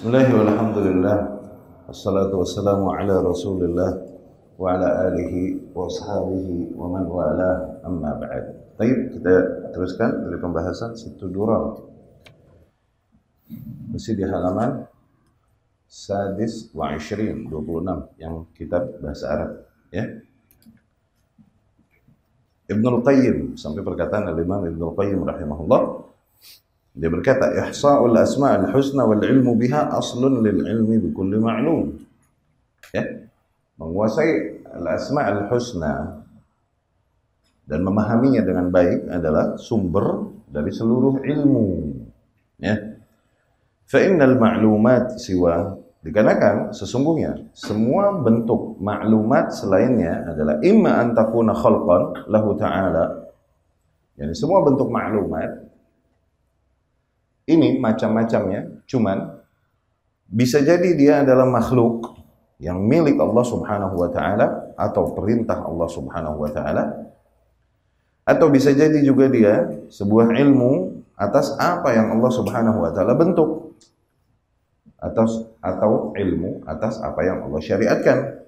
Bismillah walhamdulillah wassalatu wassalamu ala rasulillah wa ala alihi wa ashabihi wa man wala amma ba'd. Baik, kita teruskan dari pembahasan Situ Durah. Masih di halaman Sadis wa Ishrin 26 yang kitab bahasa Arab ya. Ibnul Qayyim sampai perkataan Imam Ibnul Qayyim rahimahullah, dia berkata, ihsa'ul asma'ul husna wal ilmu biha aslun lil ilmi bi kulli ma'lum. Ya. Menguasai al-asma'ul husna dan memahaminya dengan baik adalah sumber dari seluruh ilmu. Ya. Fa innal ma'lumat siwa, dikarenakan sesungguhnya semua bentuk maklumat selainnya adalah imma an takuna khalqan lahu ta'ala. Yani semua bentuk maklumat ini macam-macamnya, cuman bisa jadi dia adalah makhluk yang milik Allah Subhanahu wa taala atau perintah Allah Subhanahu wa taala, atau bisa jadi juga dia sebuah ilmu atas apa yang Allah Subhanahu wa taala bentuk, atau ilmu atas apa yang Allah syariatkan.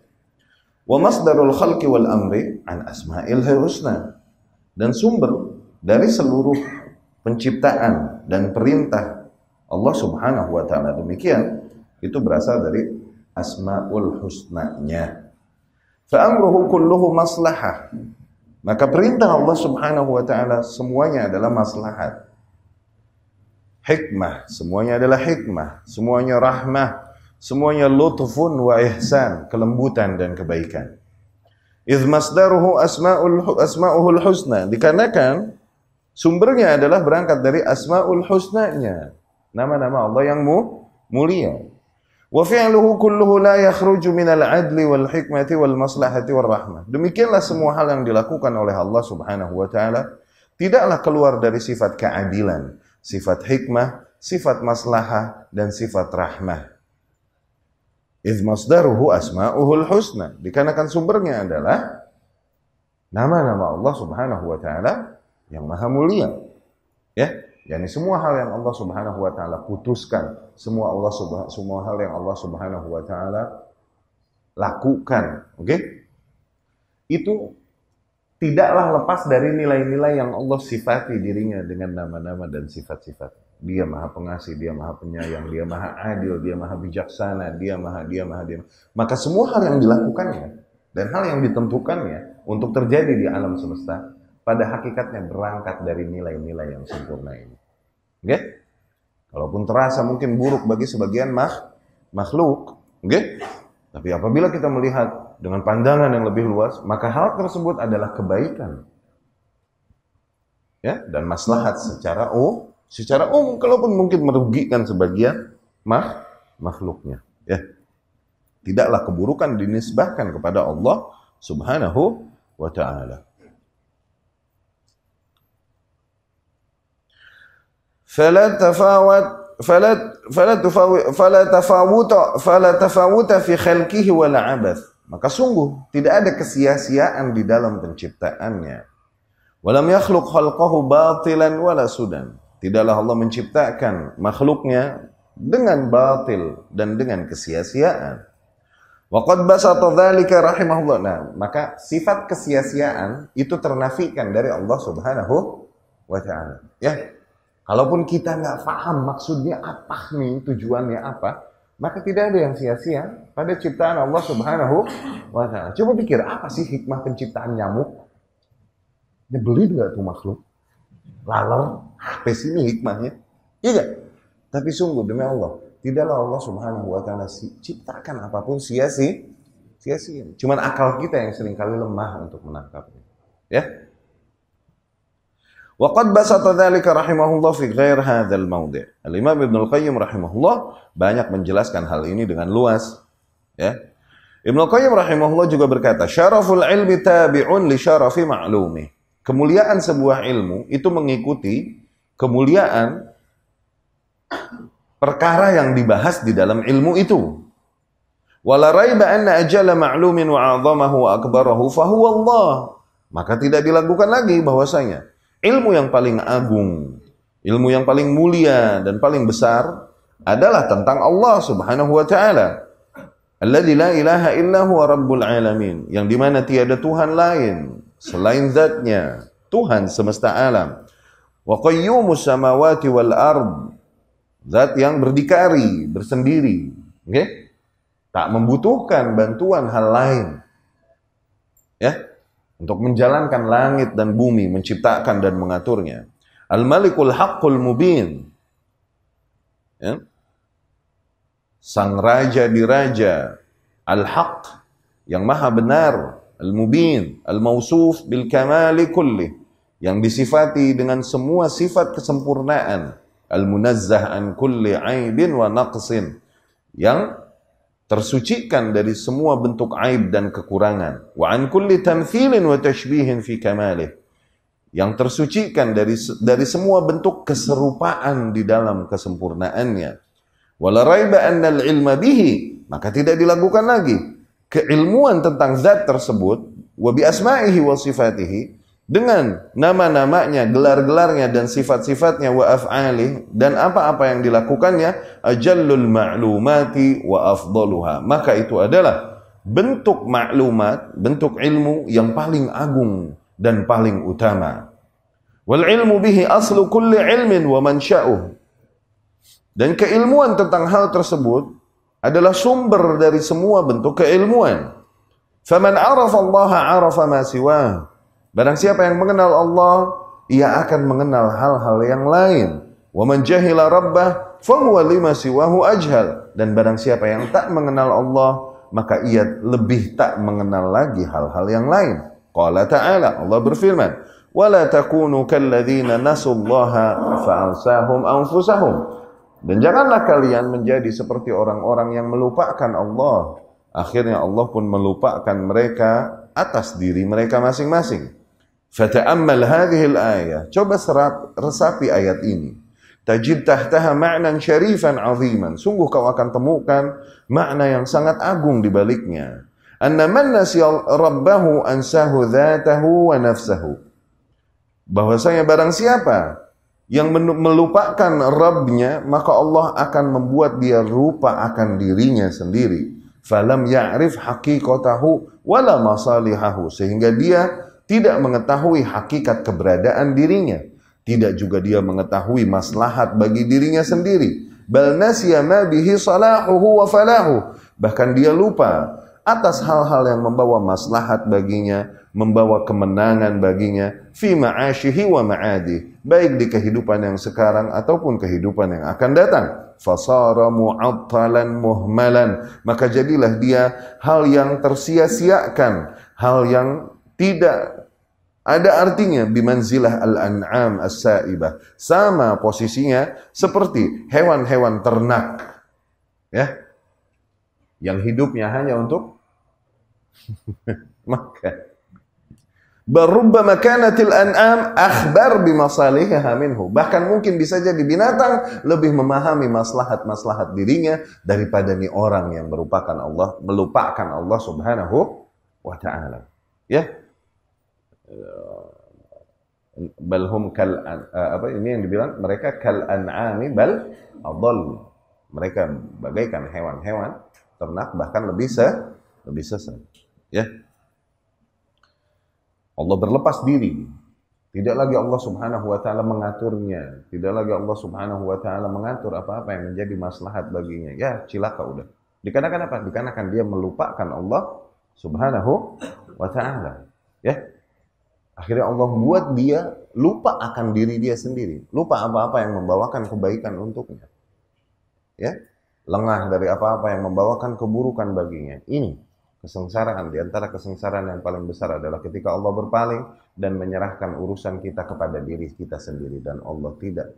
Wa masdarul khalqi wal amri an asma'il husna, dan sumber dari seluruh penciptaan dan perintah Allah Subhanahu wa taala demikian itu berasal dari asmaul husna-nya. Fa amruhu kulluhu maslahah, maka perintah Allah Subhanahu wa taala semuanya adalah maslahat. Hikmah, semuanya adalah hikmah, semuanya rahmah, semuanya lutfun wa ihsan, kelembutan dan kebaikan. Idz masdaruhu asma'uhul husna, dikarenakan sumbernya adalah berangkat dari asma'ul husna-nya, nama-nama Allah yang mulia. Wa fi'luhu kulluhu la yakhruju minal adli wal hikmati wal maslahati wal rahmah. Demikianlah semua hal yang dilakukan oleh Allah Subhanahu wa taala tidaklah keluar dari sifat keadilan, sifat hikmah, sifat maslahah dan sifat rahmah. Idz masdaruhu asma'uhul husna, dikarenakan sumbernya adalah nama-nama Allah Subhanahu wa taala yang maha mulia, ya, yakni semua hal yang Allah Subhanahu wa taala putuskan, semua hal yang Allah Subhanahu wa taala lakukan, oke? Itu tidaklah lepas dari nilai-nilai yang Allah sifati dirinya dengan nama-nama dan sifat-sifat. Dia maha pengasih, dia maha penyayang, dia maha adil, dia maha bijaksana, dia maha. Maka semua hal yang dilakukannya dan hal yang ditentukannya untuk terjadi di alam semesta pada hakikatnya berangkat dari nilai-nilai yang sempurna ini. Oke? Kalaupun terasa mungkin buruk bagi sebagian makhluk, oke? Tapi apabila kita melihat dengan pandangan yang lebih luas, maka hal tersebut adalah kebaikan. Ya, dan maslahat secara umum, kalaupun mungkin merugikan sebagian makhluknya, ya. Tidaklah keburukan dinisbahkan kepada Allah Subhanahu wa taala. فلا تفاوت في خلقه ولا عبث, maka sungguh tidak ada kesia-siaan di dalam penciptaannya. Walam yakhluq khalqahu batilan wala sudan, tidaklah Allah menciptakan makhluknya dengan batil dan dengan kesia-siaan. Wa qad basata dzalika rahimahullah, nah, maka sifat kesia-siaan itu ternafikan dari Allah Subhanahu wa taala, ya. Kalaupun kita nggak paham maksudnya apa nih, tujuannya apa, maka tidak ada yang sia-sia pada ciptaan Allah Subhanahu wa taala. Coba pikir, apa sih hikmah penciptaan nyamuk? Nyebelin nggak tuh makhluk? Laler, apa sih ini hikmahnya? Iya gak? Tapi sungguh demi Allah, tidaklah Allah Subhanahu wa taala ciptakan apapun sia-sia. Cuman akal kita yang seringkali lemah untuk menangkapnya. Ya? Wa qad basata dzalika rahimahullah fi ghair hadzal mawdi'. Al-Imam Ibnul Qayyim rahimahullah banyak menjelaskan hal ini dengan luas, ya. Ibnul Qayyim rahimahullah juga berkata, syaraful ilmi tabi'un li syarafi ma'lumi. Kemuliaan sebuah ilmu itu mengikuti kemuliaan perkara yang dibahas di dalam ilmu itu. Wala raiba anna ajalla ma'lumin wa 'azamahu wa akbarahu fa huwa Allah. Maka tidak dilakukan lagi bahwasanya ilmu yang paling agung, ilmu yang paling mulia dan paling besar adalah tentang Allah Subhanahu wa taala. Alladzi la ilaha illa huwa rabbul alamin, yang dimana tiada Tuhan lain selain zatnya, Tuhan semesta alam. Wa qayyumus samawati wal ard, zat yang berdikari, bersendiri, okay? Tak membutuhkan bantuan hal lain, ya, untuk menjalankan langit dan bumi, menciptakan dan mengaturnya. Al-Malikul Haqqul Mubin, ya? Sang Raja di Raja, Al-Haq, yang maha benar, Al-Mubin, Al-Mausuf bil kamali kulli, yang disifati dengan semua sifat kesempurnaan, Al-Munazzah an kulli aibin wa naqsin, yang tersucikan dari semua bentuk aib dan kekurangan, wa an kulli tamthilin wa tashbihin fi kamalih, yang tersucikan dari semua bentuk keserupaan di dalam kesempurnaannya. Wala raiba anna al-ilma bihi, maka tidak dilakukan lagi keilmuan tentang zat tersebut, wa bi asma'ihi wa sifatihi, dengan nama-namanya, gelar-gelarnya dan sifat-sifatnya, wa af'alih, dan apa-apa yang dilakukannya, ajallul ma'lumati wa afdaluha, maka itu adalah bentuk maklumat, bentuk ilmu yang paling agung dan paling utama. Wal ilmu bihi aslu kulli ilmin wa mansya'uh, dan keilmuan tentang hal tersebut adalah sumber dari semua bentuk keilmuan. Faman arafa Allah arafa ma siwah, barang siapa yang mengenal Allah, ia akan mengenal hal-hal yang lain. Wa man jahila rabbah fahuwa lima siwahu ajhal, dan barang siapa yang tak mengenal Allah, maka ia lebih tak mengenal lagi hal-hal yang lain. Qala ta'ala, Allah berfirman, wala takunu kalladzina nasullaha fa'ansahum anfusahum, dan janganlah kalian menjadi seperti orang-orang yang melupakan Allah, akhirnya Allah pun melupakan mereka atas diri mereka masing-masing. Fata'ammal hadhil ayah, coba resapi ayat ini. Tajid tahtaha ma'nan syarifan aziman, sungguh kau akan temukan makna yang sangat agung di baliknya. Anna man nasiya rabbahu ansahu dhatahu wa nafsahu, bahwasanya barang siapa yang melupakan Rabbnya, maka Allah akan membuat dia lupa akan dirinya sendiri. Falam ya'rif haqiqatahu wala masalihahu, sehingga dia tidak mengetahui hakikat keberadaan dirinya, tidak juga dia mengetahui maslahat bagi dirinya sendiri. Bal nasiya ma bihi salahuhu wa falahu, bahkan dia lupa atas hal-hal yang membawa maslahat baginya, membawa kemenangan baginya, fi ma'asyihi wa ma'adih, baik di kehidupan yang sekarang ataupun kehidupan yang akan datang. Fasara mu'attalan muhmalan, maka jadilah dia hal yang tersia-siakan, hal yang tidak ada artinya. Bimanzilah al-an'am as-sa'ibah, sama posisinya seperti hewan-hewan ternak, ya, yang hidupnya hanya untuk makan. Barubbama kanatil an'am akhbar bimasalihiha minhu, bahkan mungkin bisa jadi binatang lebih memahami maslahat-maslahat dirinya daripada nih orang yang melupakan Allah Subhanahu wa ta'ala, ya. Balhum kal apa ini yang dibilang, mereka kal an'ami bal adall, mereka bagaikan hewan-hewan ternak, bahkan lebih sesat, ya. Allah berlepas diri, tidak lagi Allah Subhanahu wa ta'ala mengaturnya, tidak lagi Allah Subhanahu wa ta'ala mengatur apa-apa yang menjadi maslahat baginya. Ya, cilaka udah. Dikarenakan apa? Dikarenakan dia melupakan Allah Subhanahu wa ta'ala, ya. Akhirnya Allah buat dia lupa akan diri dia sendiri, lupa apa-apa yang membawakan kebaikan untuknya, ya. Lengah dari apa-apa yang membawakan keburukan baginya. Ini kesengsaraan. Di antara kesengsaraan yang paling besar adalah ketika Allah berpaling dan menyerahkan urusan kita kepada diri kita sendiri, dan Allah tidak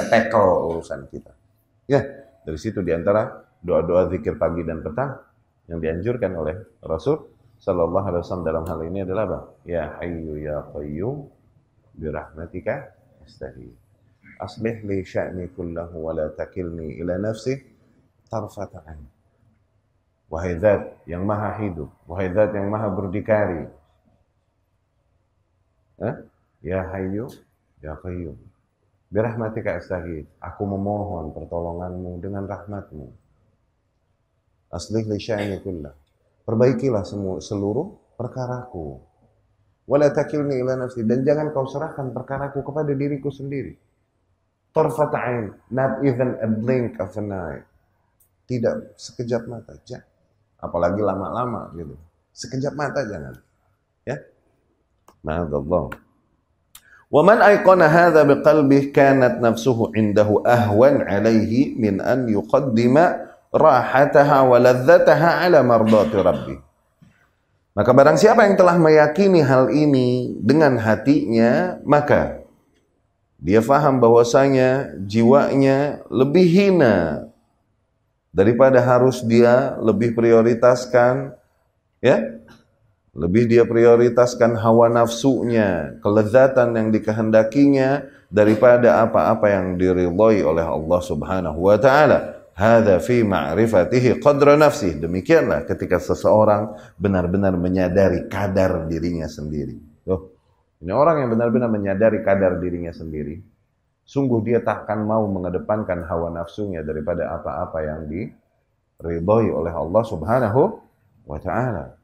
tackle urusan kita. Ya, dari situ di antara doa-doa zikir pagi dan petang yang dianjurkan oleh Rasul sallallahu alaihi wasallam dalam hal ini adalah apa? Ya Hayyu ya Qayyum bi rahmatika astaghith. Aslih li sya'ni kullahu wa la takilni ila nafsi tarfata 'ain. Wahai zat yang maha hidup, wahai zat yang maha berdikari, ya Hayyu ya Qayyum, Birahmatika astaghits. Aku memohon pertolonganmu dengan rahmatmu. Aslih li sya'ni kullah. Perbaikilah seluruh perkaraku. Wala takilni ila nafsi. Dan jangan kau serahkan perkaraku kepada diriku sendiri. Tarfat ain, not even a blink of an eye. Tidak sekejap mata, apalagi lama-lama gitu. Sekejap mata jangan. Ya. Ma'adzallah. Wa man ayqana hadza biqalbihi kanat nafsuhu indahu ahwan alaihi min an yuqaddima rahataha wa ladzataha ala mardati rabbih. Maka barang siapa yang telah meyakini hal ini dengan hatinya, maka dia faham bahwasanya jiwanya lebih hina daripada harus dia lebih prioritaskan, ya, lebih dia prioritaskan hawa nafsunya, kelezatan yang dikehendakinya daripada apa-apa yang diridhai oleh Allah Subhanahu wa taala. Hadza fi ma'rifatihi qadra nafsihi. Demikianlah ketika seseorang benar-benar menyadari kadar dirinya sendiri. Tuh, ini orang yang benar-benar menyadari kadar dirinya sendiri. Sungguh dia tak akan mau mengedepankan hawa nafsunya daripada apa-apa yang diridhai oleh Allah Subhanahu wa taala.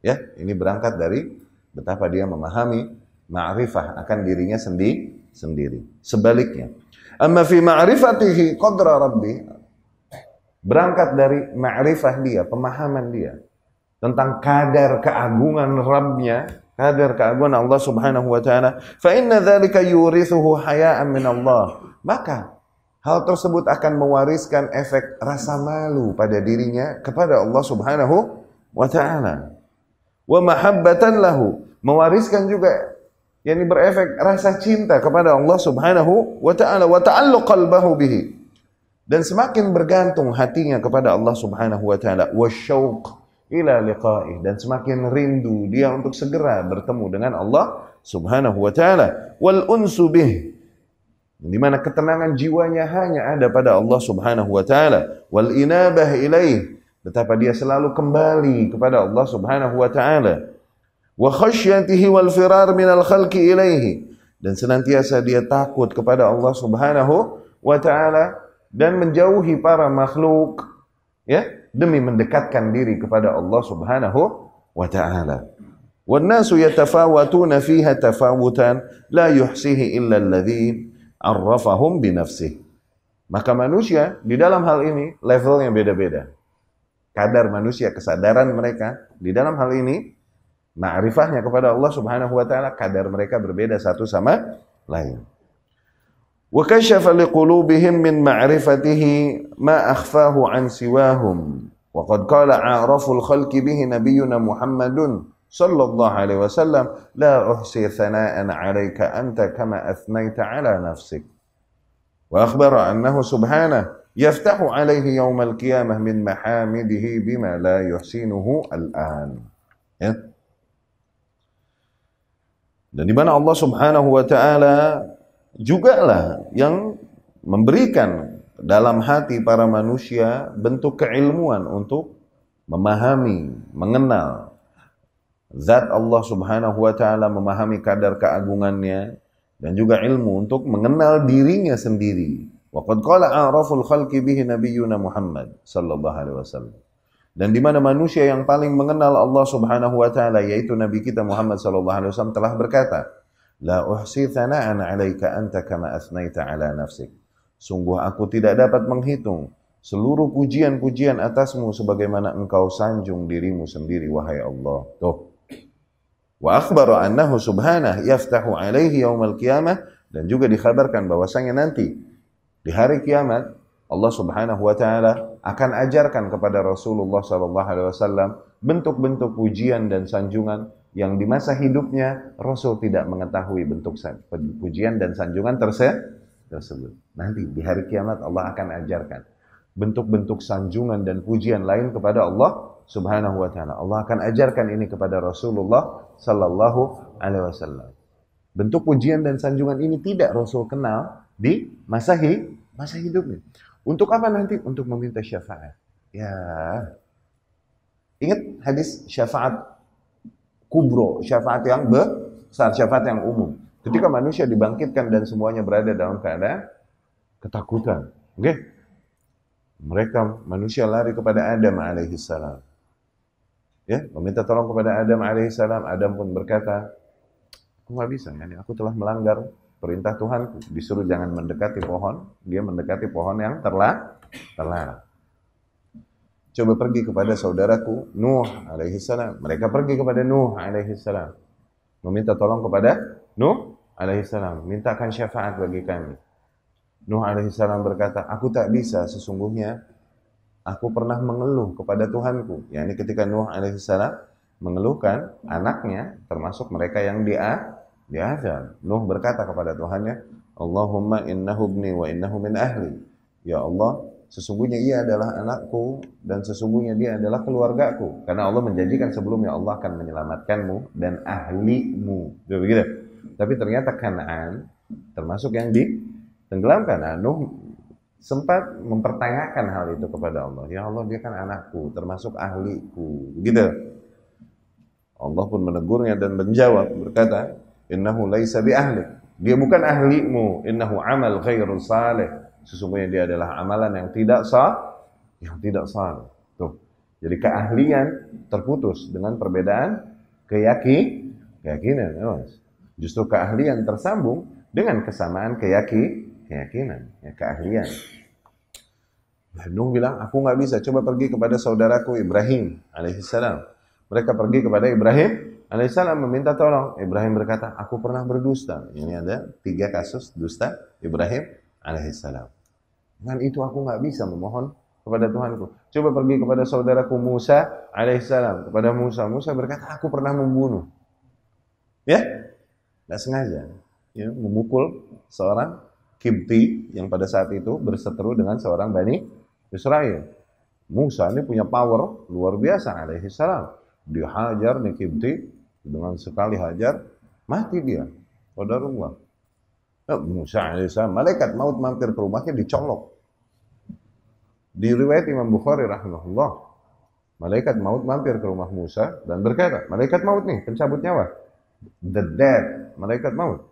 Ya, ini berangkat dari betapa dia memahami ma'rifah akan dirinya sendiri. Sebaliknya, amma fi ma'rifatihi qadra rabbi, berangkat dari ma'rifah dia, pemahaman dia tentang kadar keagungan Rabbnya, kadar keagungan Allah Subhanahu wa taala, fa inna dzalika yurithuhu haya'an min Allah. Maka hal tersebut akan mewariskan efek rasa malu pada dirinya kepada Allah Subhanahu wa taala. Wa mahabbatan lahu, mewariskan juga yakni berefek rasa cinta kepada Allah Subhanahu wa taala, wa ta'alluq qalbahu bihi, dan semakin bergantung hatinya kepada Allah Subhanahu wa taala, wasyauq ila liqa'ih, dan semakin rindu dia untuk segera bertemu dengan Allah Subhanahu wa taala, wal unsu bih, di mana ketenangan jiwanya hanya ada pada Allah Subhanahu wa taala, wal inabah ilaih, betapa dia selalu kembali kepada Allah Subhanahu wa taala, wa khasyatihi wal firar minal khalqi ilaihi, dan senantiasa dia takut kepada Allah Subhanahu wa taala dan menjauhi para makhluk, ya, demi mendekatkan diri kepada Allah Subhanahu wa taala. Wan nasu yatafawatuna fiha tafawutan la yuhsihi illa alladhi arrafahum bi nafsihi. Maka manusia di dalam hal ini levelnya beda-beda. Kadar manusia, kesadaran mereka di dalam hal ini, ma'rifahnya kepada Allah Subhanahu wa taala, kadar mereka berbeda satu sama lain. Wa kashafa liqulubihim min ma'rifatihi ma akhfahu an siwahum. Wa qad qala a'raful khalqi bihi nabiyyuna Muhammadun sallallahu alaihi wasallam, la uhsi thana'an 'alaika anta kama athnaita 'ala nafsik. Wa akhbara annahu subhanahu yaftahu alaihi yawmal qiyamah min mahamidihi bima la yuhsinuhu al-an. Ya. Dan di mana Allah Subhanahu wa taala jugalah yang memberikan dalam hati para manusia bentuk keilmuan untuk memahami, mengenal zat Allah Subhanahu wa taala, memahami kadar keagungannya, dan juga ilmu untuk mengenal dirinya sendiri. Wa qad qala a'raful khalqi bihi nabiyyuna Muhammad sallallahu alaihi wasallam. Dan di mana manusia yang paling mengenal Allah Subhanahu wa taala yaitu nabi kita Muhammad sallallahu alaihi wasallam telah berkata, la uhsi thana'an 'alaika anta kama athnaita 'ala nafsik. Sungguh aku tidak dapat menghitung seluruh pujian-pujian atasmu sebagaimana engkau sanjung dirimu sendiri wahai Allah. Tuh. Wa akhbara annahu subhanahu yaftahu 'alaihi yaumal qiyamah, dan juga dikhabarkan bahwasanya nanti di hari kiamat Allah Subhanahu wa taala akan ajarkan kepada Rasulullah sallallahu alaihi wasallam bentuk-bentuk pujian dan sanjungan yang di masa hidupnya Rasul tidak mengetahui bentuk pujian dan sanjungan tersebut. Nanti di hari kiamat Allah akan ajarkan bentuk-bentuk sanjungan dan pujian lain kepada Allah Subhanahu wa taala. Allah akan ajarkan ini kepada Rasulullah sallallahu alaihi wasallam. Bentuk pujian dan sanjungan ini tidak Rasul kenal di masa hidupnya. Untuk apa nanti? Untuk meminta syafaat. Ya. Ingat hadis syafaat kubro, syafaat yang besar, syafaat yang umum. Ketika manusia dibangkitkan dan semuanya berada dalam keadaan ketakutan. Oke? Mereka manusia lari kepada Adam alaihissalam. Ya, meminta tolong kepada Adam alaihissalam. Adam pun berkata, aku nggak bisa, aku telah melanggar perintah Tuhan. Disuruh jangan mendekati pohon, dia mendekati pohon yang terlarang. Coba pergi kepada saudaraku Nuh alaihissalam. Mereka pergi kepada Nuh alaihissalam, meminta tolong kepada Nuh alaihissalam, mintakan syafaat bagi kami. Nuh alaihissalam berkata, aku tak bisa, sesungguhnya aku pernah mengeluh kepada Tuhanku. Yani ketika Nuh alaihissalam mengeluhkan anaknya, termasuk mereka yang diazab. Nuh berkata kepada Tuhannya, Allahumma innahu ibni wa innahu min ahli. Ya Allah, sesungguhnya ia adalah anakku dan sesungguhnya dia adalah keluargaku. Karena Allah menjanjikan sebelumnya Allah akan menyelamatkanmu dan ahlimu. Begitu. Tapi ternyata Kanaan termasuk yang ditenggelamkan. Nah, Nuh sempat mempertanyakan hal itu kepada Allah. Ya Allah, dia kan anakku, termasuk ahliku. Begitu. Allah pun menegurnya dan menjawab berkata, innahu laisa bi ahli. Dia bukan ahlimu, innahu amal ghairu salih. Sesungguhnya dia adalah amalan yang tidak sah, saleh. Tuh. Jadi keahlian terputus dengan perbedaan keyakinan. Justru keahlian tersambung dengan kesamaan keyakinan, keahlian. Nuh bilang, aku nggak bisa. Coba pergi kepada saudaraku Ibrahim alaihissalam. Mereka pergi kepada Ibrahim alaihissalam meminta tolong. Ibrahim berkata, aku pernah berdusta. Ini ada 3 kasus dusta Ibrahim alaihissalam. Dengan itu aku nggak bisa memohon kepada Tuhanku. Coba pergi kepada saudaraku Musa alaihissalam. Kepada Musa berkata, aku pernah membunuh. Ya, nggak sengaja. Ya, memukul seorang Kibti yang pada saat itu berseteru dengan seorang Bani Israel. Musa ini punya power luar biasa alaihissalam. Dia hajar nih Kibti, dengan sekali hajar mati dia. Qadarullah. Musa alaihissalam, malaikat maut mampir ke rumahnya dicolok. Di riwayat Imam Bukhari rahimahullah, malaikat maut mampir ke rumah Musa dan berkata, malaikat maut nih, pencabut nyawa, the dead, malaikat maut,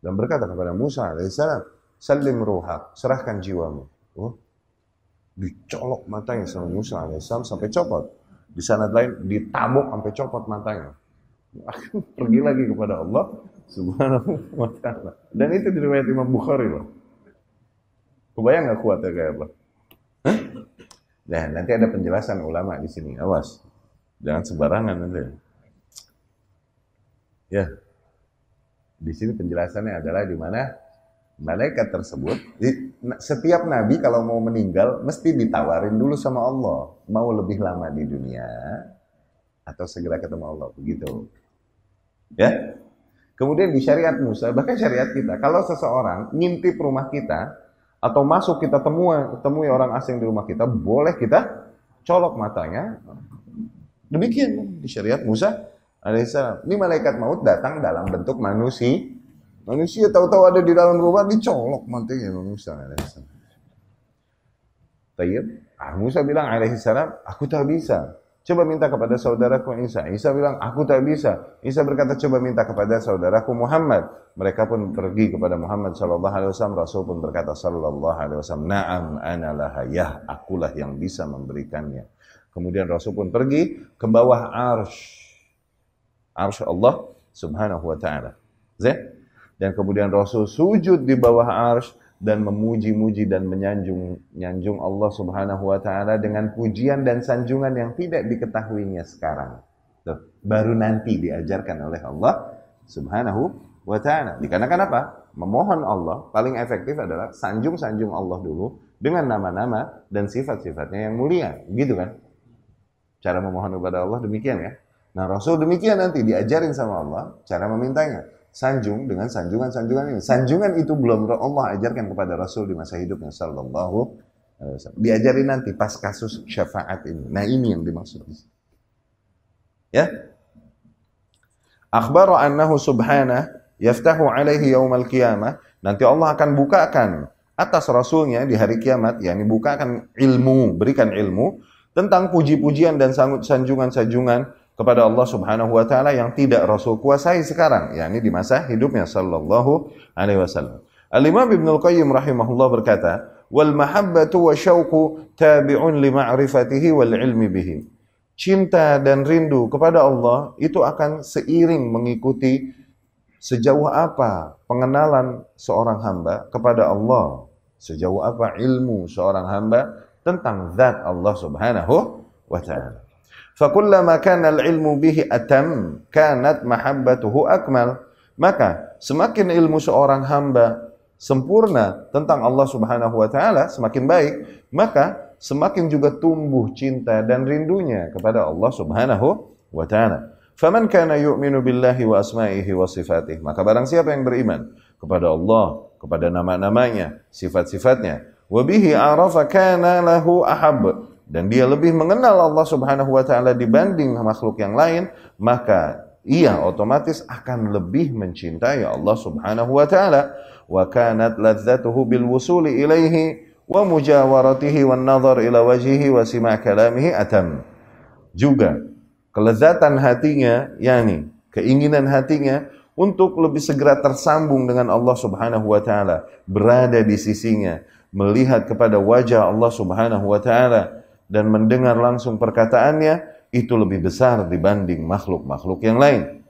dan berkata kepada Musa alaihissalam, salim ruhak, serahkan jiwamu. Dicolok matanya sama Musa alaihissalam sampai copot. Di sanad lain ditabuk sampai copot matanya. Pergi lagi kepada Allah Subhanahu wa ta'ala. Dan itu di riwayat Imam Bukhari loh. Kebayang gak kuatnya kayak apa? Nah, nanti ada penjelasan ulama di sini. Awas. Jangan sembarangan nanti. Ya. Di sini penjelasannya adalah di mana malaikat tersebut, setiap nabi kalau mau meninggal mesti ditawarin dulu sama Allah. Mau lebih lama di dunia atau segera ketemu Allah. Begitu. Ya. Kemudian di syariat Musa, bahkan syariat kita, kalau seseorang ngintip rumah kita, atau masuk kita temui orang asing di rumah kita, boleh kita colok matanya. Demikian di syariat Musa alaihissalam. Ini malaikat maut datang dalam bentuk manusia. Manusia tahu-tahu ada di dalam rumah, dicolok matanya Musa alaihissalam. Tayyib. Musa bilang alaihissalam, aku tak bisa. Coba minta kepada saudaraku Isa. Isa bilang, aku tak bisa. Isa berkata, coba minta kepada saudaraku Muhammad. Mereka pun pergi kepada Muhammad sallallahu alaihi wasallam. Rasul pun berkata sallallahu alaihi wasallam, na'am ana laha, ya, akulah yang bisa memberikannya. Kemudian Rasul pun pergi ke bawah arsy Allah Subhanahu wa ta'ala. Dan kemudian Rasul sujud di bawah arsy dan memuji-muji dan menyanjung Allah Subhanahu wa ta'ala dengan pujian dan sanjungan yang tidak diketahuinya sekarang. Baru nanti diajarkan oleh Allah Subhanahu wa ta'ala. Dikarenakan apa? Memohon Allah paling efektif adalah sanjung-sanjung Allah dulu dengan nama-nama dan sifat-sifatnya yang mulia. Gitu kan? Cara memohon kepada Allah demikian ya. Nah, Rasul demikian nanti diajarin sama Allah cara memintanya. Sanjung dengan sanjungan-sanjungan ini. Sanjungan itu belum Allah ajarkan kepada Rasul di masa hidupnya sallallahu alaihi wasallam. Diajarin nanti pas kasus syafaat ini. Nah, ini yang dimaksud. Ya. Akhbara annahu subhanahu yaftahu alaihi yaumal qiyamah. Nanti Allah akan bukakan atas Rasulnya di hari kiamat, yakni bukakan ilmu, berikan ilmu tentang puji-pujian dan sanjungan-sanjungan kepada Allah Subhanahu wa taala yang tidak Rasul kuasai sekarang, yakni di masa hidupnya sallallahu alaihi wasallam. Al-Imam Ibnu Al-Qayyim rahimahullah berkata, "Wal mahabbatu wa syauqu tabi'un li ma'rifatihi wal ilmi bihi." Cinta dan rindu kepada Allah itu akan seiring mengikuti sejauh apa pengenalan seorang hamba kepada Allah, sejauh apa ilmu seorang hamba tentang zat Allah Subhanahu wa ta'ala. Fakullama kana al-ilmu bihi atam, kanat mahabbatuhu akmal. Maka semakin ilmu seorang hamba sempurna tentang Allah Subhanahu wa ta'ala, semakin baik, maka semakin juga tumbuh cinta dan rindunya kepada Allah Subhanahu wa ta'ala. Faman kana yu'minu billahi wa asma'ihi wa sifatih, maka barang siapa yang beriman kepada Allah, kepada nama-namanya, sifat-sifatnya, wa bihi arafa kana lahu ahab, dan dia lebih mengenal Allah Subhanahu wa ta'ala dibanding makhluk yang lain, maka ia otomatis akan lebih mencintai Allah Subhanahu wa ta'ala. Wa kanat ladzatuhu bil wusuli ilaihi wa mujawaratihi wan nazar ila wajhihi wa sima' kalamihi atam. Juga kelezatan hatinya, yakni keinginan hatinya untuk lebih segera tersambung dengan Allah Subhanahu wa taala, berada di sisinya, melihat kepada wajah Allah Subhanahu wa taala dan mendengar langsung perkataannya, itu lebih besar dibanding makhluk-makhluk yang lain.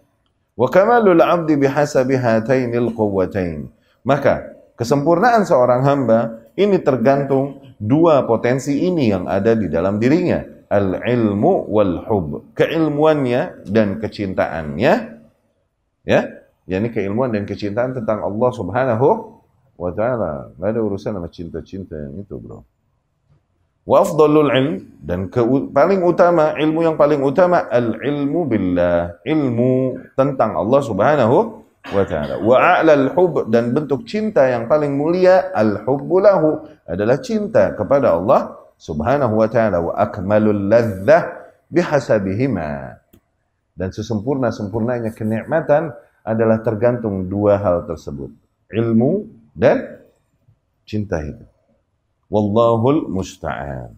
Wa kamalul 'abdi bihasabi hatainil quwwatain. Maka kesempurnaan seorang hamba ini tergantung dua potensi ini yang ada di dalam dirinya, al-ilmu wal hub, keilmuannya dan kecintaannya, ya, yakni keilmuan dan kecintaan tentang Allah Subhanahu wa ta'ala. Enggak ada urusan sama cinta-cinta yang itu, bro. Wa afdalul ilm, dan paling utama, ilmu yang paling utama, al-ilmu billah, ilmu tentang Allah Subhanahu wa ta'ala. Wa a'lal hub, dan bentuk cinta yang paling mulia, al-hubbu lahu, adalah cinta kepada Allah Subhanahu wa ta'ala. Wa akmalul ladzah bihasabihima, dan sesempurna-sempurnanya kenikmatan adalah tergantung dua hal tersebut, ilmu dan cinta itu. Wallahul musta'an.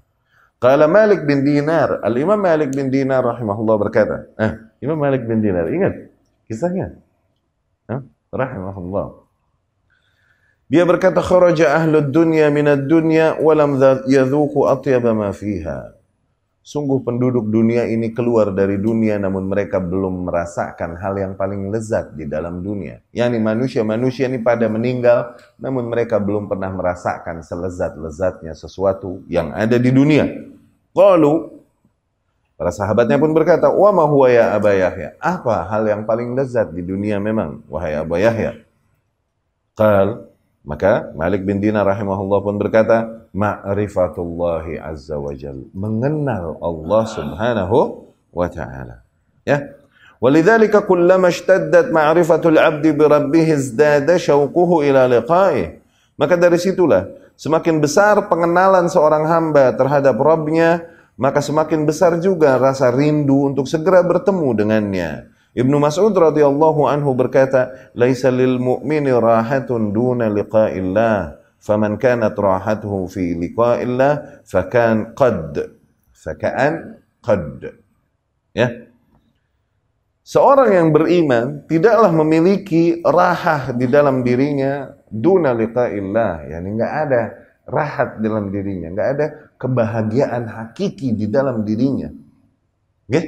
Qala Malik bin Dinar, Al-Imam Malik bin Dinar rahimahullah berkata, Imam Malik bin Dinar, ingat kisahnya? Rahimahullah. Dia berkata, kharaja ahlud dunya minad dunya wa lam yadhuqu atyaba ma fiha. Sungguh penduduk dunia ini keluar dari dunia namun mereka belum merasakan hal yang paling lezat di dalam dunia. Yani manusia-manusia ini pada meninggal namun mereka belum pernah merasakan selezat-lezatnya sesuatu yang ada di dunia. Qalu, para sahabatnya pun berkata, wa ma huwa ya Aba Yahya? Apa hal yang paling lezat di dunia memang, wahai Aba Yahya? Qal, maka Malik bin Dinar rahimahullah pun berkata, ma'rifatullahi azza wa jalla, mengenal Allah Subhanahu wa ta'ala. Ya. Walidzalika kullama ishtaddat ma'rifatul 'abdi bi rabbih izdada syauquhu ila liqa'ih. Maka dari situlah semakin besar pengenalan seorang hamba terhadap Rabbnya, maka semakin besar juga rasa rindu untuk segera bertemu dengannya. Ibnu Mas'ud radhiyallahu anhu berkata, "Laisa lil mu'mini rahatun duna liqa'illah." Faman kanat rahatuhu fi liqa'illah fakan qad. Ya. Seorang yang beriman tidaklah memiliki rahah di dalam dirinya duna liqa'illah, yani enggak ada rahat dalam dirinya, enggak ada kebahagiaan hakiki di dalam dirinya. Nggih?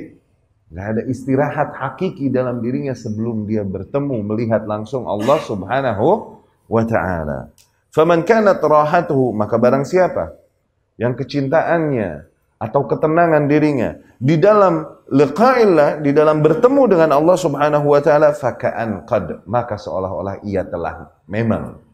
Enggak ada istirahat hakiki dalam dirinya sebelum dia bertemu melihat langsung Allah Subhanahu wa ta'ala. Faman kanat rahatuhu, maka barang siapa yang kecintaannya atau ketenangan dirinya di dalam liqa'illah, di dalam bertemu dengan Allah Subhanahu wa ta'ala, faka'an qad, maka seolah-olah ia memang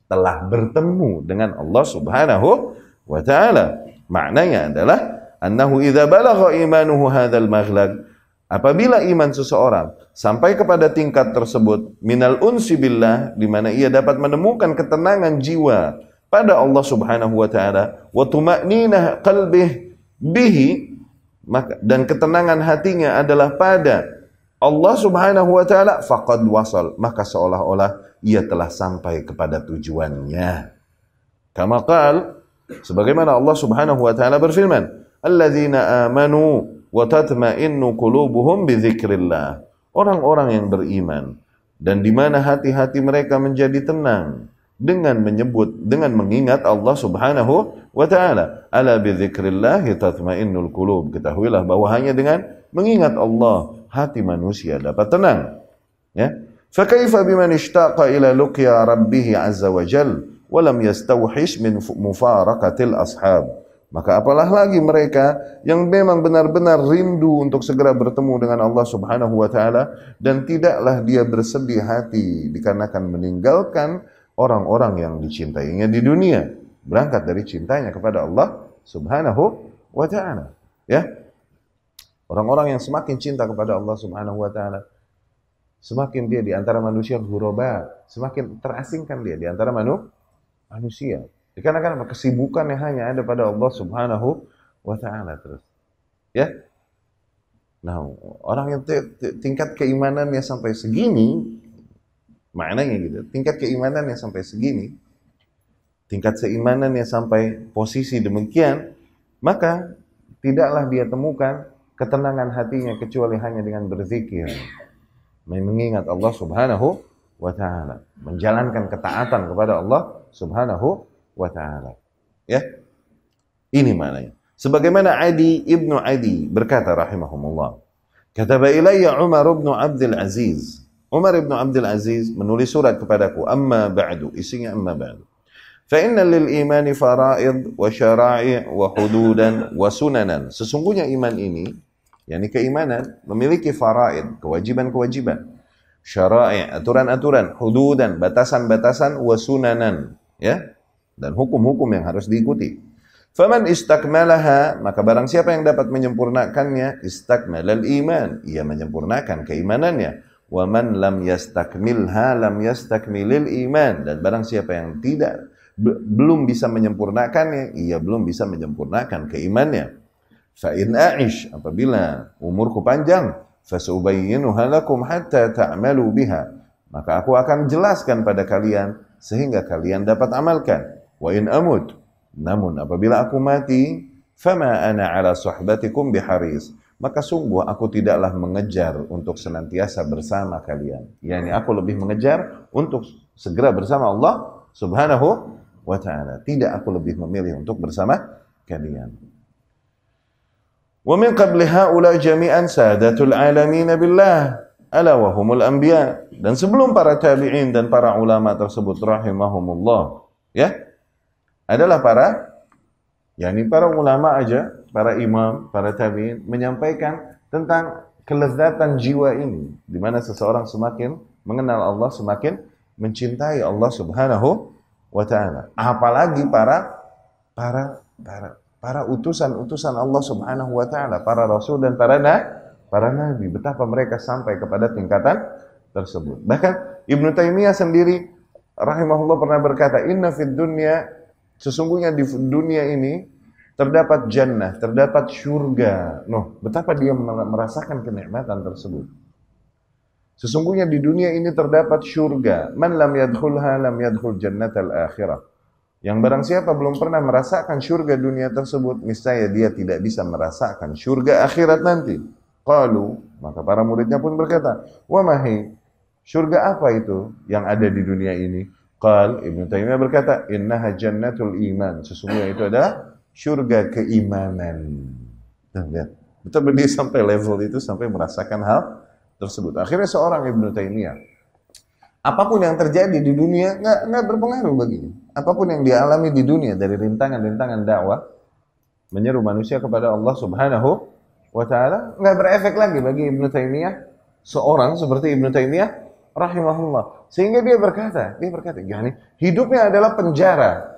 telah bertemu dengan Allah Subhanahu wa ta'ala. Maknanya adalah annahu idza balagha imanuhu hadzal maghlaq, apabila iman seseorang sampai kepada tingkat tersebut, minal unsi billah, di mana ia dapat menemukan ketenangan jiwa pada Allah Subhanahu wa ta'ala, wa tuma'ninah qalbih bihi, maka dan ketenangan hatinya adalah pada Allah Subhanahu wa ta'ala, faqad wasal, maka seolah-olah ia telah sampai kepada tujuannya. Kama qala, sebagaimana Allah Subhanahu wa ta'ala berfirman, alladzina amanu wa tatma'innu qulubuhum bi dzikrillah. Orang-orang yang beriman dan di mana hati-hati mereka menjadi tenang dengan mengingat Allah Subhanahu wa taala. Ala bi dzikrillah tatma'innul qulub. Ketahuilah bahwa hanya dengan mengingat Allah hati manusia dapat tenang. Ya. Fa kaifa biman ishtaqa ila luqya rabbih azza wa jalla wa lam yastawhish min mufaraqatil ashab. Maka apalah lagi mereka yang memang benar-benar rindu untuk segera bertemu dengan Allah Subhanahu wa taala dan tidaklah dia bersedih hati dikarenakan meninggalkan orang-orang yang dicintainya di dunia, berangkat dari cintanya kepada Allah Subhanahu wa taala. Ya. Orang-orang yang semakin cinta kepada Allah Subhanahu wa taala, semakin dia di antara manusia ghuraba, semakin terasingkan dia di antara manusia. Dikarenakan kesibukan yang hanya ada pada Allah Subhanahu wa taala terus. Ya. Nah, orang yang tingkat keimanannya sampai segini, maknanya gitu. Tingkat keimanannya sampai segini, tingkat keimanannya sampai posisi demikian, maka tidaklah dia temukan ketenangan hatinya kecuali hanya dengan berzikir, mengingat Allah Subhanahu wa taala, menjalankan ketaatan kepada Allah Subhanahu wa ta'ala. Ya. Ini maknanya. Sebagaimana Adi ibnu Adi berkata rahimahumullah. Kataba ilayya Umar ibn Abdul Aziz. Umar ibn Abdul Aziz menulis surat kepadaku. Amma ba'du. Isinya amma ba'du. Fa inna lil imani faraid wa syara'i' wa hududan wa sunanan. Sesungguhnya iman ini, yakni keimanan, memiliki faraid, kewajiban-kewajiban. Syara'i', aturan-aturan, hududan, batasan-batasan, wa sunanan. Ya. Dan hukum-hukum yang harus diikuti. Faman istakmalaha, maka barang siapa yang dapat menyempurnakannya, istakmalal iman, ia menyempurnakan keimanannya. Wa man lam yastakmilha lam yastakmilil iman, dan barang siapa yang belum bisa menyempurnakannya, ia belum bisa menyempurnakan keimannya. Fa in a'ish, apabila umurku panjang, fasubayyinuha lakum hatta ta'malu biha, maka aku akan jelaskan pada kalian sehingga kalian dapat amalkan. Wa in amut, namun apabila aku mati, fama ana ala suhbatikum biharis, maka sungguh aku tidaklah mengejar untuk senantiasa bersama kalian. Yani aku lebih mengejar untuk segera bersama Allah Subhanahu wa ta'ala. Tidak aku lebih memilih untuk bersama kalian. Wa min qabli haula jami'an sadatul alamin billah ala wa humul anbiya. Dan sebelum para tabi'in dan para ulama tersebut rahimahumullah, ya, adalah para ulama aja, para imam, para tabi'in menyampaikan tentang kelezatan jiwa ini, di mana seseorang semakin mengenal Allah, semakin mencintai Allah Subhanahu wa ta'ala. Apalagi para utusan-utusan Allah Subhanahu wa ta'ala, para rasul dan para nabi, betapa mereka sampai kepada tingkatan tersebut. Bahkan Ibnu Taimiyah sendiri rahimahullah pernah berkata, inna fid dunya, sesungguhnya di dunia ini terdapat jannah, terdapat syurga. Betapa dia merasakan kenikmatan tersebut. Sesungguhnya di dunia ini terdapat syurga. Man lam yadkhulha lam yadkhul jannatal akhirah. Yang barang siapa belum pernah merasakan syurga dunia tersebut, niscaya dia tidak bisa merasakan syurga akhirat nanti. Qalu, maka para muridnya pun berkata, wa mahi, syurga apa itu yang ada di dunia ini? Qal, Ibnu Taimiyah berkata, innaha jannatul iman. Sesungguhnya itu adalah syurga keimanan. Lihat, betul dia sampai level itu, sampai merasakan hal tersebut. Akhirnya seorang Ibnu Taimiyah, apapun yang terjadi di dunia nggak berpengaruh baginya. Apapun yang dialami di dunia dari rintangan-rintangan dakwah menyeru manusia kepada Allah Subhanahu wa ta'ala nggak berefek lagi bagi Ibnu Taimiyah, seorang seperti Ibnu Taimiyah rahimahullah. Sehingga dia berkata, yakni hidupnya adalah penjara.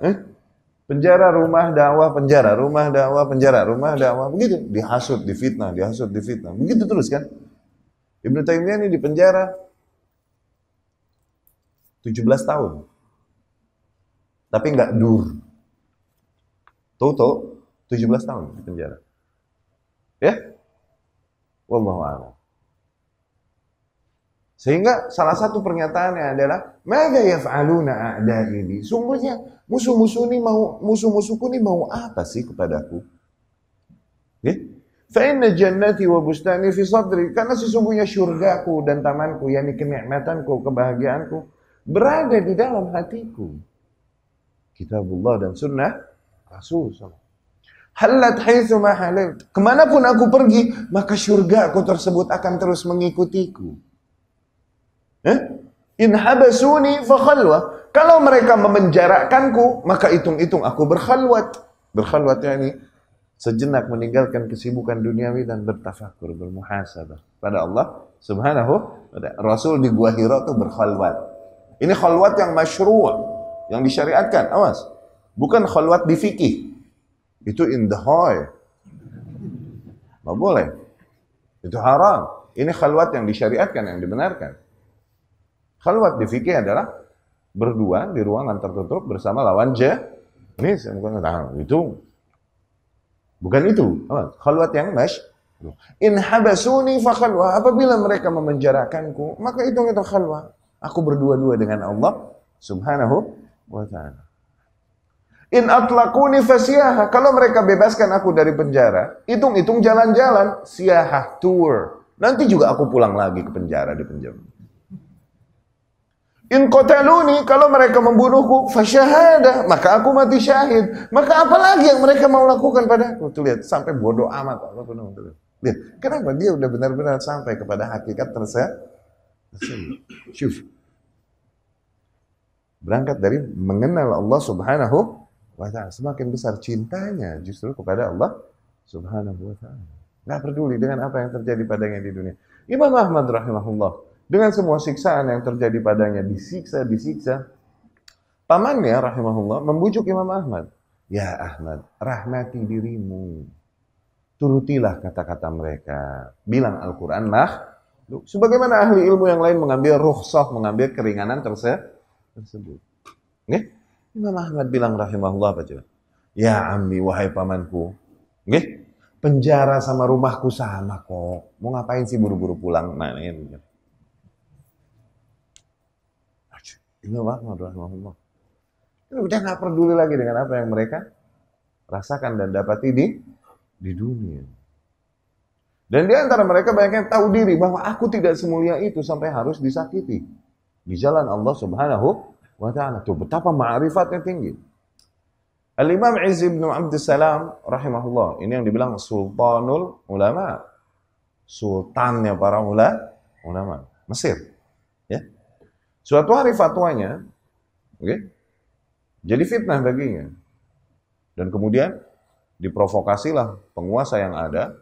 Penjara, rumah dakwah, penjara, rumah dakwah, penjara, rumah dakwah. Begitu, dihasut, difitnah. Begitu terus kan. Ibnu Taimiyah ini di penjara 17 tahun. Tapi enggak dur. Toto 17 tahun di penjara. Ya? Wallahu a'lam. Sehingga salah satu pernyataannya adalah, "Madza yaf'aluna a'da'i?" Sungguhnya musuh-musuhku ini mau apa sih kepadaku? Ya? Fa inna jannati wa bustani fi sadri. Karena sesungguhnya syurgaku dan tamanku, yakni kenikmatanku, kebahagiaanku, berada di dalam hatiku. Kitabullah dan sunnah Rasul SAW. Halat haitsu ma halalt. Kemanapun aku pergi, maka syurgaku tersebut akan terus mengikutiku. In habasuni fa khalwa. Kalau mereka memenjarakanku, maka hitung-hitung aku berkhalwat. Berkhalwat yakni sejenak meninggalkan kesibukan duniawi dan bertafakur, bermuhasabah pada Allah Subhanahu wa ta'ala. Rasul di Gua Hira itu berkhalwat. Ini khalwat yang masyru', yang disyariatkan. Awas. Bukan khalwat di fikih. Itu in the hoy. Nggak boleh. Itu haram. Ini khalwat yang disyariatkan, yang dibenarkan. Khalwat di fikih adalah berdua di ruangan tertutup bersama lawan jenis. Itu bukan itu. Khalwat yang in habasuni fa khalwa. Apabila mereka memenjarakanku, maka itu khalwa. Aku berdua-dua dengan Allah Subhanahu wa ta'ala. In atlaquni fasiyaha. Kalau mereka bebaskan aku dari penjara, hitung-hitung jalan-jalan, siyahah, tour. Nanti juga aku pulang lagi ke penjara, di penjara. In qataluni, kalau mereka membunuhku, fasyahadah, maka aku mati syahid. Maka apa lagi yang mereka mau lakukan padaku? Tuh lihat, sampai bodoh amat. Lihat, kenapa dia udah benar-benar sampai kepada hakikat tersebut? Syuf. Berangkat dari mengenal Allah Subhanahu wa ta'ala. Semakin besar cintanya justru kepada Allah Subhanahu wa ta'ala. Nggak peduli dengan apa yang terjadi padanya di dunia. Imam Ahmad rahimahullah, dengan semua siksaan yang terjadi padanya, disiksa. Pamannya rahimahullah membujuk Imam Ahmad. Ya Ahmad, rahmati dirimu. Turutilah kata-kata mereka. Bilang Al-Quran makhluk. Sebagaimana ahli ilmu yang lain mengambil rukhsah, mengambil keringanan tersebut. Nggih? Imam Ahmad bilang rahimahullah apa coba? Ya ammi, wahai pamanku. Nggih? Penjara sama rumahku sama kok. Mau ngapain sih buru-buru pulang? Nah, ini. Imam Ahmad rahimahullah. Udah nggak peduli lagi dengan apa yang mereka rasakan dan dapati di dunia. Dan di antara mereka banyak yang tahu diri bahwa aku tidak semulia itu sampai harus disakiti di jalan Allah Subhanahu wa ta'ala. Tuh betapa ma'rifatnya tinggi. Al-Imam Izz ibn Abdussalam rahimahullah, ini yang dibilang sultanul ulama, sultannya para ulama Mesir, ya. Suatu hari fatwanya, okay, jadi fitnah baginya. Dan kemudian diprovokasilah penguasa yang ada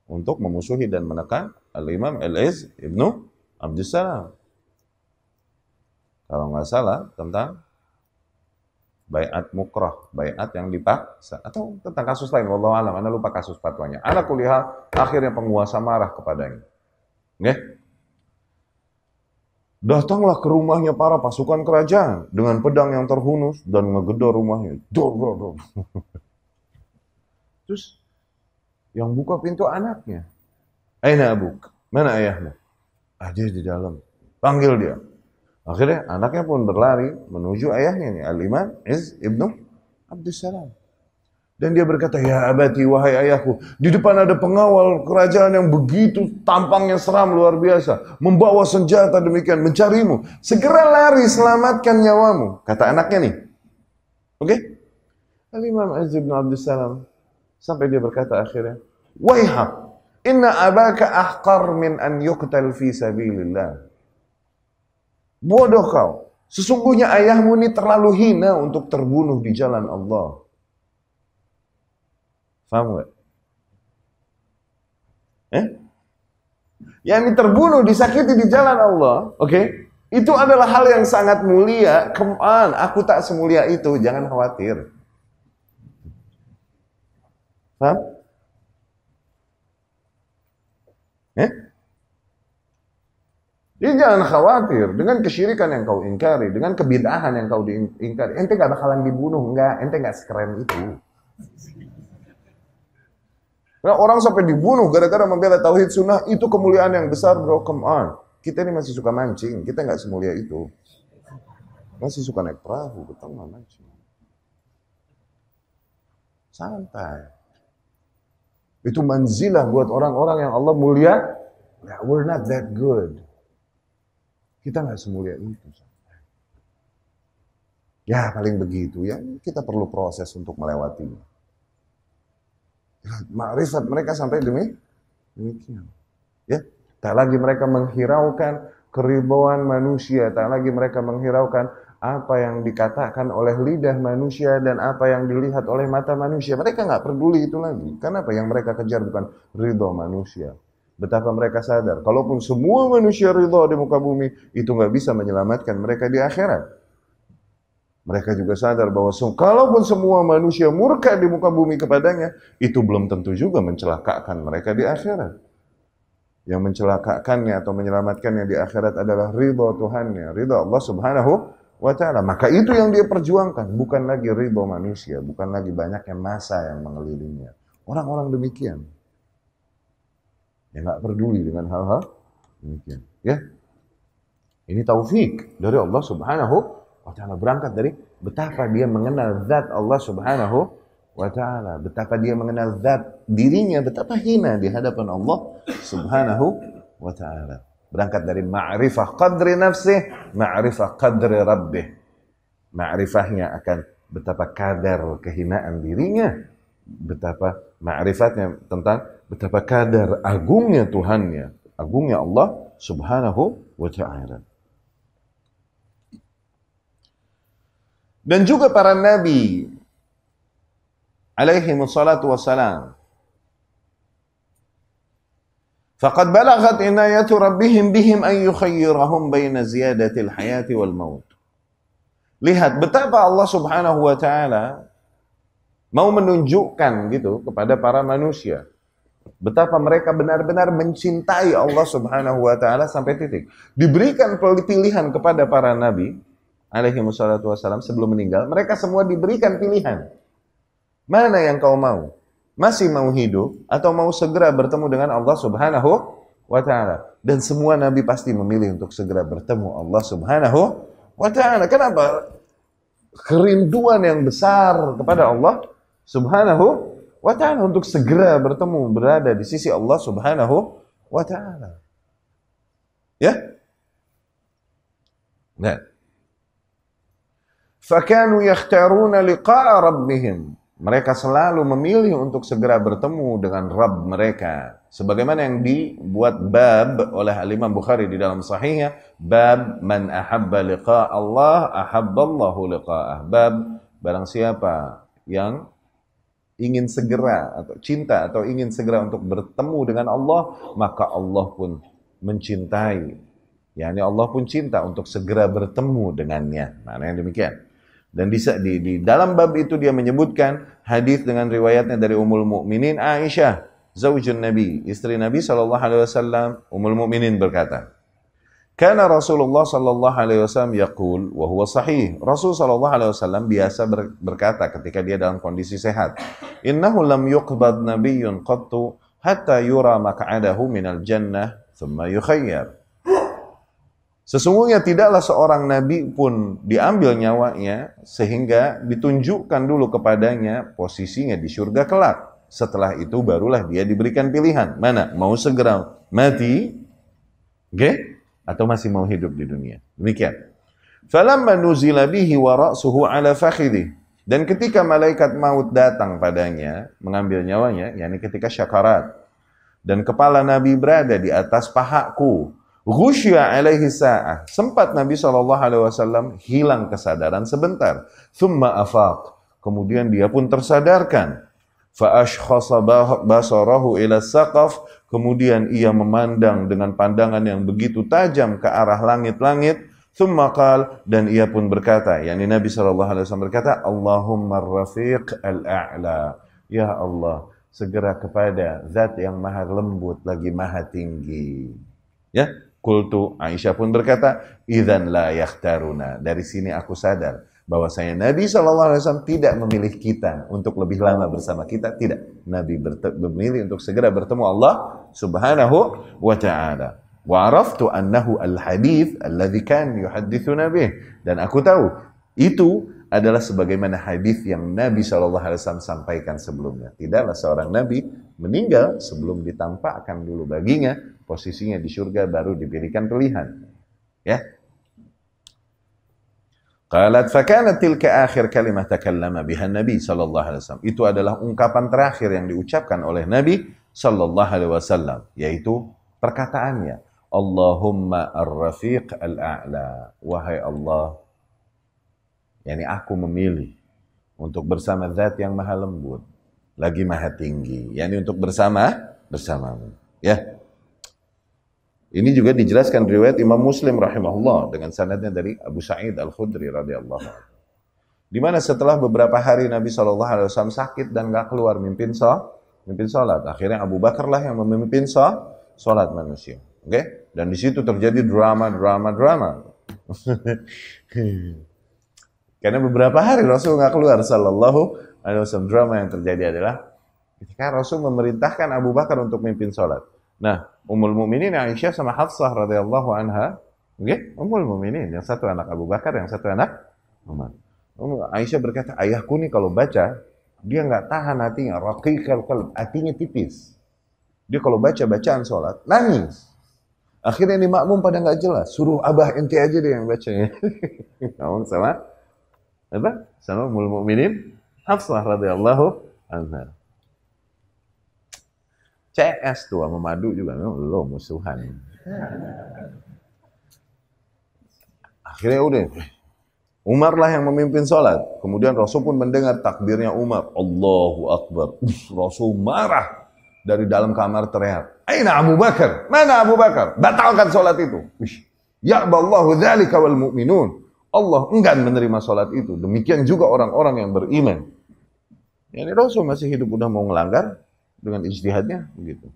untuk memusuhi dan menekan Al-Imam Al-Izz ibn Abdussalam. Kalau nggak salah tentang baiat mukrah, baiat yang dipaksa, atau tentang kasus lain, wallahu alam, ana lupa kasus fatwanya. Ala kulli hal, akhirnya penguasa marah kepadanya. Nggih? Datanglah ke rumahnya para pasukan kerajaan dengan pedang yang terhunus dan ngegedor rumahnya. Dor. Terus yang buka pintu anaknya. Aina abuk? Mana ayahmu? Dia di dalam. Panggil dia. Akhirnya anaknya pun berlari menuju ayahnya nih, Al-Imam Izz ibn Abdussalam. Dan dia berkata, ya abati, wahai ayahku, di depan ada pengawal kerajaan yang begitu tampangnya seram luar biasa, membawa senjata demikian, mencarimu. Segera lari, selamatkan nyawamu. Kata anaknya nih. Oke? Al-Imam Izz ibn Abdussalam, sampai dia berkata akhirnya, waihak, inna abaka ahqar min an yuqtal fi sabilillah. Bodoh kau. Sesungguhnya ayahmu ini terlalu hina untuk terbunuh di jalan Allah. Paham gak? Yang ini terbunuh, disakiti di jalan Allah, oke? Itu adalah hal yang sangat mulia. Come on, aku tak semulia itu, jangan khawatir. Paham? Jadi jangan khawatir dengan kesyirikan yang kau ingkari, dengan kebid'ahan yang kau diingkari. Ente gak bakalan dibunuh, enggak. Ente gak sekeren itu. Karena orang sampai dibunuh gara-gara membela tauhid sunnah, itu kemuliaan yang besar, bro. Come on. Kita ini masih suka mancing, kita nggak semulia itu. Masih suka naik perahu, betul nggak mancing. Santai. Itu manzilah buat orang-orang yang Allah mulia. We're not that good. Kita nggak semulia itu. Ya paling begitu ya. Kita perlu proses untuk melewatinya. Ma'rifat mereka sampai demikian. Ya, tak lagi mereka menghiraukan keridhaan manusia, tak lagi mereka menghiraukan apa yang dikatakan oleh lidah manusia dan apa yang dilihat oleh mata manusia. Mereka nggak peduli itu lagi. Karena apa yang mereka kejar bukan ridha manusia. Betapa mereka sadar, kalaupun semua manusia ridha di muka bumi, itu nggak bisa menyelamatkan mereka di akhirat. Mereka juga sadar bahwa kalaupun semua manusia murka di muka bumi kepadanya, itu belum tentu juga mencelakakan mereka di akhirat. Yang mencelakakannya atau menyelamatkannya di akhirat adalah ridha Tuhannya, ridha Allah Subhanahu wa Ta'ala. Maka itu yang dia perjuangkan, bukan lagi ridha manusia, bukan lagi banyaknya massa yang mengelilinginya. Orang-orang demikian, yang nggak peduli dengan hal-hal demikian. Ya, ini taufik dari Allah Subhanahu wa Ta'ala, berangkat dari betapa dia mengenal zat Allah Subhanahu wa Ta'ala, betapa dia mengenal zat dirinya, betapa hina di hadapan Allah Subhanahu wa Ta'ala. Berangkat dari ma'rifah qadri nafsih, ma'rifah qadri rabbih. Ma'rifahnya akan betapa kadar kehinaan dirinya, betapa ma'rifatnya tentang betapa kadar agungnya Tuhannya, agungnya Allah Subhanahu wa Ta'ala. Dan juga para nabi alaihi wassalatu wassalam. Faqad balaghat inayatu rabbihim bihim an yukhayyirahum baina ziyadatil hayati wal maut. Lihat betapa Allah Subhanahu wa Ta'ala mau menunjukkan gitu kepada para manusia. Betapa mereka benar-benar mencintai Allah Subhanahu wa Ta'ala sampai titik. Diberikan pilihan kepada para nabi alaihi wassalatu wassalam sebelum meninggal, mereka semua diberikan pilihan. Mana yang kau mau? Masih mau hidup atau mau segera bertemu dengan Allah Subhanahu wa Ta'ala? Dan semua nabi pasti memilih untuk segera bertemu Allah Subhanahu wa Ta'ala. Kenapa? Kerinduan yang besar kepada Allah Subhanahu wa Ta'ala untuk segera bertemu, berada di sisi Allah Subhanahu wa Ta'ala. Ya? Nah, fakanu yakhtaruna liqa'a rabbihim. Mereka selalu memilih untuk segera bertemu dengan Rabb mereka. Sebagaimana yang dibuat bab oleh Imam Bukhari di dalam sahihnya, bab man ahabba liqa' Allah ahabballahu liqa'ah. Bab barang siapa yang ingin segera atau cinta atau ingin segera untuk bertemu dengan Allah, maka Allah pun mencintai. Yani Allah pun cinta untuk segera bertemu dengannya. Maknanya demikian. Dan di dalam bab itu dia menyebutkan hadis dengan riwayatnya dari Ummul Mukminin Aisyah, zaujun Nabi, istri Nabi sallallahu alaihi wasallam. Ummul Mukminin berkata, "Kana Rasulullah sallallahu alaihi wasallam yaqul wa huwa sahih." Rasul sallallahu alaihi wasallam biasa berkata ketika dia dalam kondisi sehat, "Innahu lam yuqbad nabiyyun qattu hatta yura maq'adahu minal jannah thumma yukhayyar." Sesungguhnya tidaklah seorang nabi pun diambil nyawanya sehingga ditunjukkan dulu kepadanya posisinya di surga kelak. Setelah itu barulah dia diberikan pilihan. Mana? Mau segera mati? Atau masih mau hidup di dunia? Demikian. Falamma nuzila bihi wa ra'suhu ala fakhidhi. Dan ketika malaikat maut datang padanya, mengambil nyawanya, yakni ketika syakarat, dan kepala Nabi berada di atas pahaku, ghusya alaihi sa'ah. Sempat Nabi SAW hilang kesadaran sebentar. Thumma afaq. Kemudian dia pun tersadarkan. Fa'ashkhasa basarahu ila saqaf. Kemudian ia memandang dengan pandangan yang begitu tajam ke arah langit-langit. Thumma qal. Dan ia pun berkata, yakni Nabi SAW berkata, Allahumma rafiq al-a'la. Ya Allah, segera kepada zat yang maha lembut lagi maha tinggi. Ya. Qultu, Aisyah pun berkata, idzan la yakhtaruna. Dari sini aku sadar bahwasanya Nabi SAW tidak memilih kita untuk lebih lama bersama kita, tidak. Nabi memilih untuk segera bertemu Allah Subhanahu wa Ta'ala. Wa araftu annahu al-hadits alladzi kan yuhadditsuna bih. Dan aku tahu itu adalah sebagaimana hadis yang Nabi SAW sampaikan sebelumnya. Tidaklah seorang Nabi meninggal sebelum ditampakkan dulu baginya posisinya di surga, baru diberikan pilihan. Ya. Qalat fakanat tilka akhir kalimah takallama biha Nabi sallallahu alaihi wasallam. Itu adalah ungkapan terakhir yang diucapkan oleh Nabi sallallahu alaihi wasallam, yaitu perkataannya, Allahumma ar-rafiq al-a'la. Wahai Allah, yakni aku memilih untuk bersama zat yang maha lembut, lagi maha tinggi, yakni untuk bersamamu. Ya. Ini juga dijelaskan riwayat Imam Muslim rahimahullah dengan sanadnya dari Abu Sa'id Al-Khudri radhiyallahu anhu. Di mana setelah beberapa hari Nabi SAW sakit dan gak keluar mimpin salat. Akhirnya Abu Bakar lah yang memimpin salat manusia. Oke? Dan di situ terjadi drama. Karena beberapa hari Rasul gak keluar sallallahu alaihi wasallam. Drama yang terjadi adalah ketika Rasul memerintahkan Abu Bakar untuk memimpin salat. Nah, Ummul Mukminin Aisyah sama Hafsah radhiyallahu anha, okay? Ummul Mukminin, yang satu anak Abu Bakar, yang satu anak Umar. Aisyah berkata, ayahku nih kalau baca, dia nggak tahan hatinya, raqiqal qalb, hatinya tipis. Dia kalau baca bacaan sholat, nangis. Akhirnya ini makmum pada nggak jelas, suruh abah ente aja deh yang bacanya. Ngomong sama apa? Sama Ummul Mukminin Hafsah radhiyallahu anha. CS tuh sama madu juga, lo musuhan. Akhirnya udah, Umar lah yang memimpin sholat. Kemudian Rasul pun mendengar takbirnya Umar, Allahu Akbar. Rasul marah dari dalam kamar teriak, Aina Abu Bakar? Mana Abu Bakar? Batalkan sholat itu. Ya'ballahu dzalika wal mu'minun. Allah enggan menerima sholat itu. Demikian juga orang-orang yang beriman. Yani Rasul masih hidup udah mau ngelanggar dengan ijtihadnya begitu.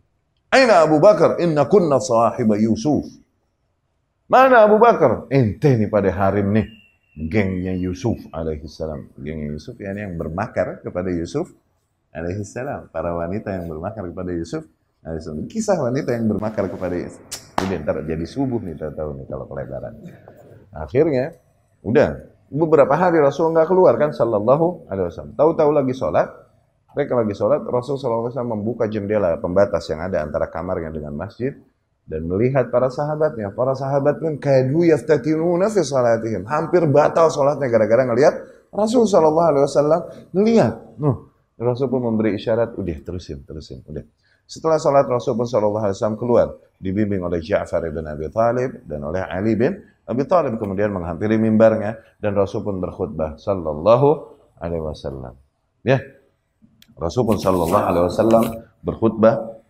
Aina Abu Bakar? Inna kunna sahiba Yusuf. Mana Abu Bakar? Ente nih pada harim nih. Gengnya Yusuf alaihissalam. Gengnya Yusuf yani yang bermakar kepada Yusuf alaihissalam. Para wanita yang bermakar kepada Yusuf alaihissalam. Kisah wanita yang bermakar kepada Yusuf. Udah ntar jadi subuh nih, tahu nih kalau kelebaran. Akhirnya udah beberapa hari Rasul nggak keluar kan sallallahu alaihi wasallam. Tahu-tahu lagi sholat. Mereka lagi sholat, Rasul SAW membuka jendela pembatas yang ada antara kamarnya dengan masjid dan melihat para sahabatnya. Para sahabat pun kadu yaftatinuna fi salatihim. Hampir batal sholatnya gara-gara ngelihat Rasul SAW ngelihat. Rasul pun memberi isyarat, udah terusin, udah. Setelah sholat Rasul pun SAW keluar, dibimbing oleh Ja'far bin Abi Thalib dan oleh Ali bin Abi Thalib, kemudian menghampiri mimbarnya dan Rasul pun berkhutbah sallallahu alaihi wasallam. Ya. Rasul pun sallallahu alaihi wasallam berkhutbah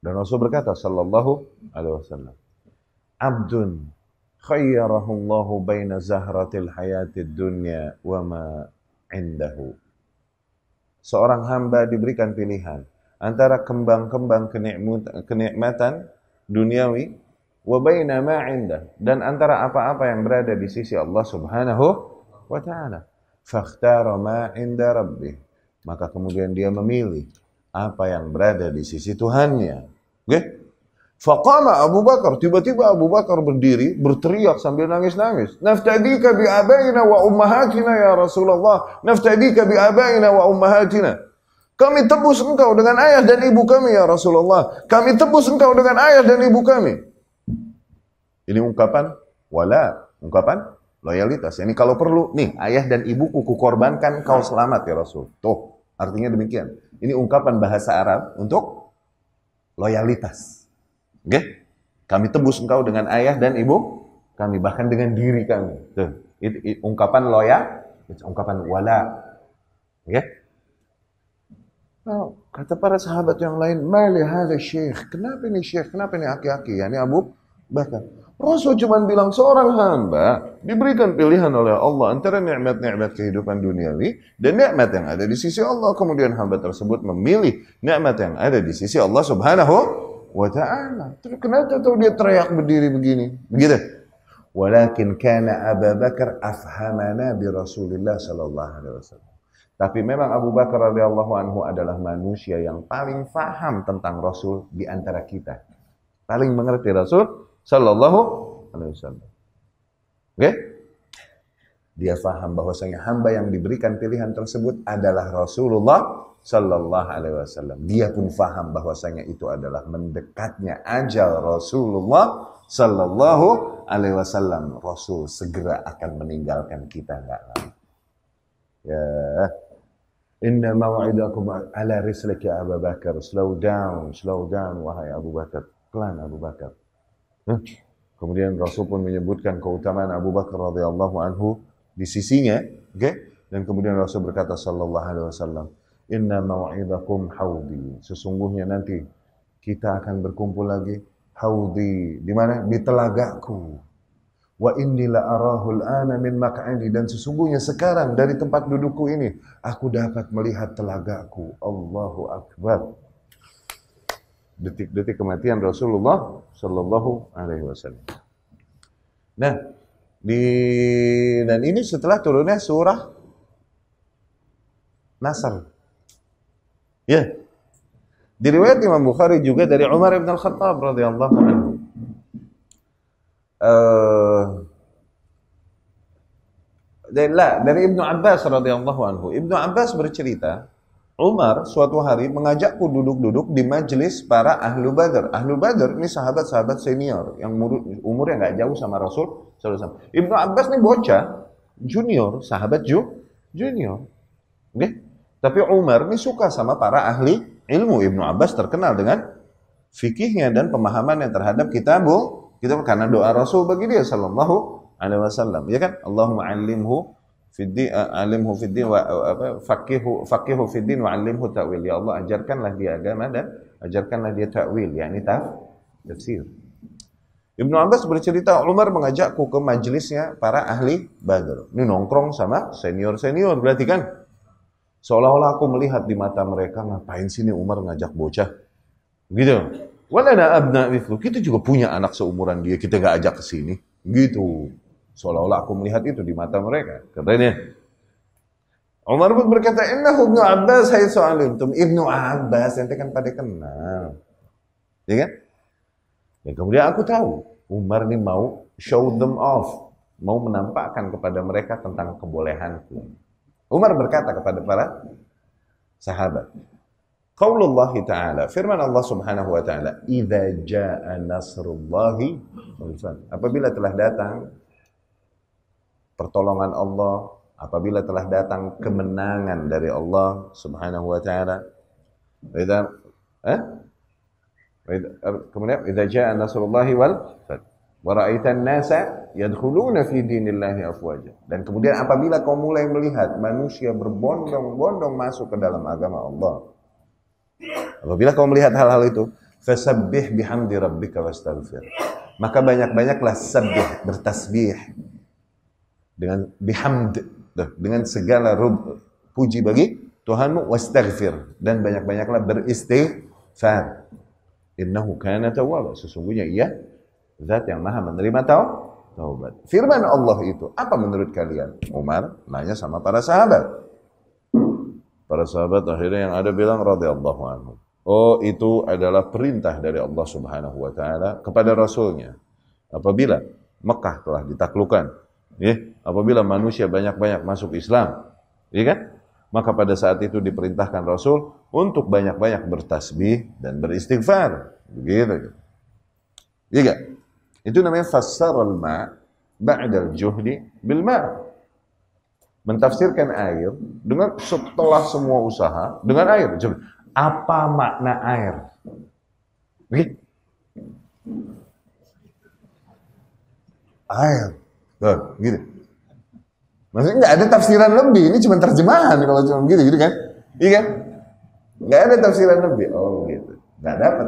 dan Rasul berkata sallallahu alaihi wasallam, Abdun khayyarahu Allahu baina zahratil hayatid dunya wa ma indahu. Seorang hamba diberikan pilihan antara kembang-kembang kenikmatan duniawi wa baina ma indah, dan antara apa-apa yang berada di sisi Allah Subhanahu wa taala. Fakhtara ma inda rabbih, maka kemudian dia memilih apa yang berada di sisi Tuhannya. Oke? Faqama Abu Bakar, tiba-tiba Abu Bakar berdiri, berteriak sambil nangis-nangis. Naftadika bi abaina wa ummahatina ya Rasulullah. Naftadika bi abaina wa ummahatina. Kami tebus engkau dengan ayah dan ibu kami ya Rasulullah. Kami tebus engkau dengan ayah dan ibu kami. Ini ungkapan wala, ungkapan loyalitas. Ini kalau perlu, nih ayah dan ibuku kukorbankan, kau selamat ya Rasul. Tuh, artinya demikian. Ini ungkapan bahasa Arab untuk loyalitas. Oke? Kami tebus engkau dengan ayah dan ibu kami, bahkan dengan diri kami. Tuh, itu ungkapan loyal, ungkapan wala. Oke? Nah, kata para sahabat yang lain, mali hadza syekh. Kenapa ini syekh? Kenapa ini aki-aki? Yani Abu Bakar. Rasul cuma bilang seorang hamba diberikan pilihan oleh Allah antara nikmat-nikmat kehidupan duniawi dan nikmat yang ada di sisi Allah. Kemudian hamba tersebut memilih nikmat yang ada di sisi Allah Subhanahu wa ta'ala. Terus kenapa tuh dia teriak berdiri begini? Begitu. Walakin kana Abu Bakar afhamana bi Rasulillah sallallahu alaihi wasallam. Tapi memang Abu Bakar radhiyallahu anhu adalah manusia yang paling faham tentang Rasul di antara kita. Paling mengerti Rasul sallallahu alaihi wasallam. Oke? Dia faham bahwasanya hamba yang diberikan pilihan tersebut adalah Rasulullah Sallallahu Alaihi Wasallam. Dia pun faham bahwasanya itu adalah mendekatnya ajal Rasulullah Sallallahu Alaihi Wasallam. Rasul segera akan meninggalkan kita nggak lama. Ya, inna maw'idakum ala rislik ya Abu Bakar. Slow down wahai Abu Bakar. Pelan Abu Bakar. Kemudian Rasul pun menyebutkan keutamaan Abu Bakar radhiyallahu anhu di sisinya, Dan kemudian Rasul berkata sallallahu alaihi wasallam, "Inna mau'idakum haudi." Sesungguhnya nanti kita akan berkumpul lagi haudi, di mana? Di telagaku. Wa inni la arahu al-ana min maq'adi, dan sesungguhnya sekarang dari tempat dudukku ini aku dapat melihat telagaku. Allahu akbar. Detik-detik kematian Rasulullah sallallahu alaihi wasallam. Nah, dan ini setelah turunnya surah Nasr. Ya. Di riwayat Imam Bukhari juga dari Umar bin Al-Khattab radhiyallahu anhu. Dari Ibnu Abbas radhiyallahu anhu. Ibnu Abbas bercerita, Umar suatu hari mengajakku duduk-duduk di majelis para ahlu Badar. Ahlu Badar ini sahabat-sahabat senior yang umurnya nggak jauh sama Rasul SAW. Ibnu Abbas ini bocah, junior, sahabat junior. Tapi Umar ini suka sama para ahli ilmu. Ibnu Abbas terkenal dengan fikihnya dan pemahamannya terhadap kitab karena doa Rasul bagi dia sallallahu alaihi wasallam. Ya kan? Allahumma alimhu fiddin wa faqihu fiddin wa alimhu ta'wil. Ya Allah, ajarkanlah dia agama dan ajarkanlah dia ta'wil, yakni tafsir. Ibnu Abbas bercerita, Umar mengajakku ke majelisnya para ahli Badar. Ini nongkrong sama senior-senior, berarti kan? Seolah-olah aku melihat di mata mereka, ngapain sini Umar ngajak bocah? Gitu. Walana abna mithlu, kita juga punya anak seumuran dia, kita gak ajak ke sini. Gitu. Seolah-olah aku melihat itu di mata mereka. Katanya, Umar pun berkata, innahu Ibnu Abbas haitsu alimtum. Ibnu Abbas, ente kan pada kenal. Ya kan? Dan kemudian aku tahu, Umar ini mau show them off. Mau menampakkan kepada mereka tentang kebolehanku. Umar berkata kepada para sahabat, Qaulullah Ta'ala, firman Allah Subhanahu wa Ta'ala, idza jaa nasrullahi wal fath. Apabila telah datang pertolongan Allah, apabila telah datang kemenangan dari Allah Subhanahu wa Ta'ala. Kemudian idza jaa nasrullahi wal fath wa ra'aitan nasa yadkhuluna fi dinillahi afwaja. Dan kemudian apabila kau mulai melihat manusia berbondong-bondong masuk ke dalam agama Allah. Apabila kau melihat hal-hal itu, fasabbih bihamdi rabbika wastaghfir. Maka banyak-banyaklah sabbih, bertasbih dengan bihamd, dengan segala puji bagi Tuhanmu, wastaghfir, dan banyak-banyaklah beristighfar. Innahu kana tawwaba, sesungguhnya ia zat yang maha menerima taubat. Firman Allah itu apa menurut kalian? Umar nanya sama para sahabat. Para sahabat akhirnya yang ada bilang radhiyallahu anhu. Oh, itu adalah perintah dari Allah Subhanahu wa Ta'ala kepada Rasulnya. Apabila Mekah telah ditaklukkan, apabila manusia banyak-banyak masuk Islam, kan? Maka pada saat itu diperintahkan Rasul untuk banyak-banyak bertasbih dan beristighfar. Begitu. Iya. Itu namanya fassaral ma' ba'dal juhdi bil ma'. Mentafsirkan air dengan setelah semua usaha dengan air. Coba, apa makna air? Air. Tuh, gitu. Maksudnya nggak ada tafsiran lebih, ini cuma terjemahan kalau cuma gitu kan? Iya kan? Nggak ada tafsiran lebih. Oh gitu, nggak dapat.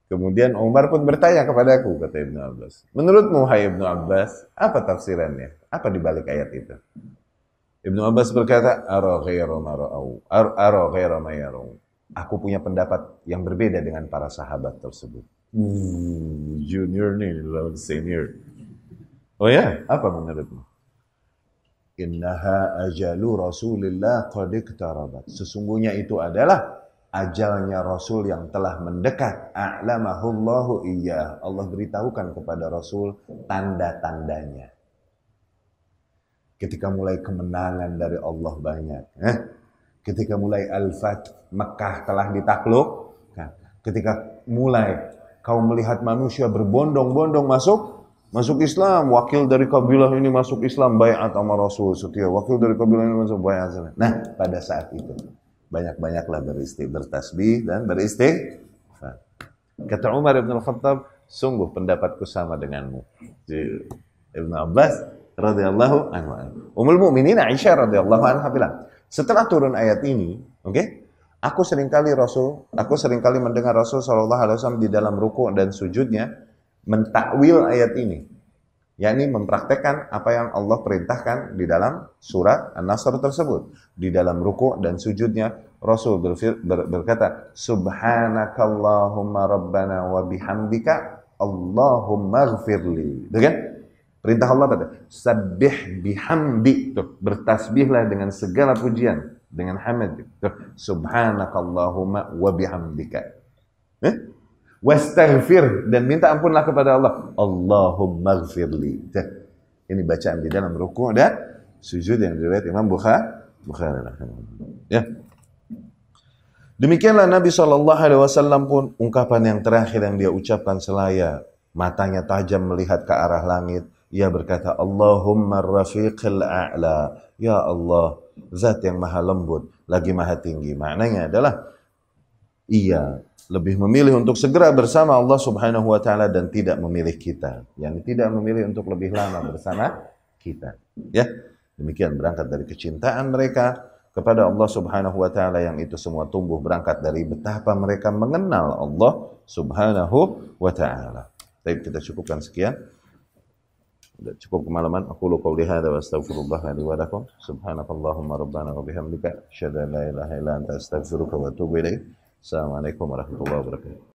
Kemudian Umar pun bertanya kepadaku, kata Ibnu Abbas. Menurutmu, hai Ibnu Abbas, apa tafsirannya? Apa di balik ayat itu? Ibnu Abbas berkata, ara ghairu ma yarau. Aku punya pendapat yang berbeda dengan para sahabat tersebut. Junior nih, lawan senior. Oh ya, apa menurutmu? Innaha ajalu Rasulillah qad iqtarabat. Sesungguhnya itu adalah ajalnya Rasul yang telah mendekat. A'lamahullahu iyyah. Allah beritahukan kepada Rasul tanda-tandanya. ketika mulai kemenangan dari Allah banyak, ketika mulai Al-Fath, Mekah telah ditaklukkan, ketika mulai kau melihat manusia berbondong-bondong masuk Islam, wakil dari kabilah ini masuk Islam, baiat sama Rasul setia, wakil dari kabilah ini masuk baiat. Nah, pada saat itu banyak-banyaklah bertasbih dan beristighfar. Kata Umar bin Al-Khattab, sungguh pendapatku sama denganmu. Ibnu Abbas radhiyallahu anhu. Ummul Mukminin Aisyah radhiyallahu anha bilang, setelah turun ayat ini, aku seringkali mendengar Rasul sallallahu alaihi wasallam di dalam ruku' dan sujudnya mentakwil ayat ini, yakni mempraktekkan apa yang Allah perintahkan di dalam surat An-Nasr tersebut. Di dalam ruku' dan sujudnya Rasul berkata, Subhanakallahumma rabbana wa bihamdika Allahumma ighfirli. Itu kan? Perintah Allah pada sabbih bihamdi, bertasbihlah dengan segala pujian, dengan hamd. Subhanakallahumma wa bihamdika. Wastaghfir, dan minta ampunlah kepada Allah. Allahumma ighfirli. Ini bacaan di dalam ruku' dan sujud yang diriwayatkan Imam Bukhari. Ya. Demikianlah Nabi SAW pun ungkapan yang terakhir yang dia ucapkan selaya matanya tajam melihat ke arah langit. Ia berkata, Allahumma rafiqil a'la. Ya Allah, zat yang maha lembut, lagi maha tinggi. Maknanya adalah, ia lebih memilih untuk segera bersama Allah Subhanahu wa Ta'ala dan tidak memilih kita, yang tidak memilih untuk lebih lama bersama kita. Ya, demikian berangkat dari kecintaan mereka kepada Allah Subhanahu wa Ta'ala, yang itu semua tumbuh berangkat dari betapa mereka mengenal Allah Subhanahu wa Ta'ala. Baik, kita cukupkan sekian. Sudah cukup kemalaman. Aku qouli hadza wa astaghfirullah li wa lakum. Subhanakallahumma rabbana wa bihamdika asyhadu an la ilaha illa anta astaghfiruka wa atubu ilaik. Assalamualaikum warahmatullahi wabarakatuh.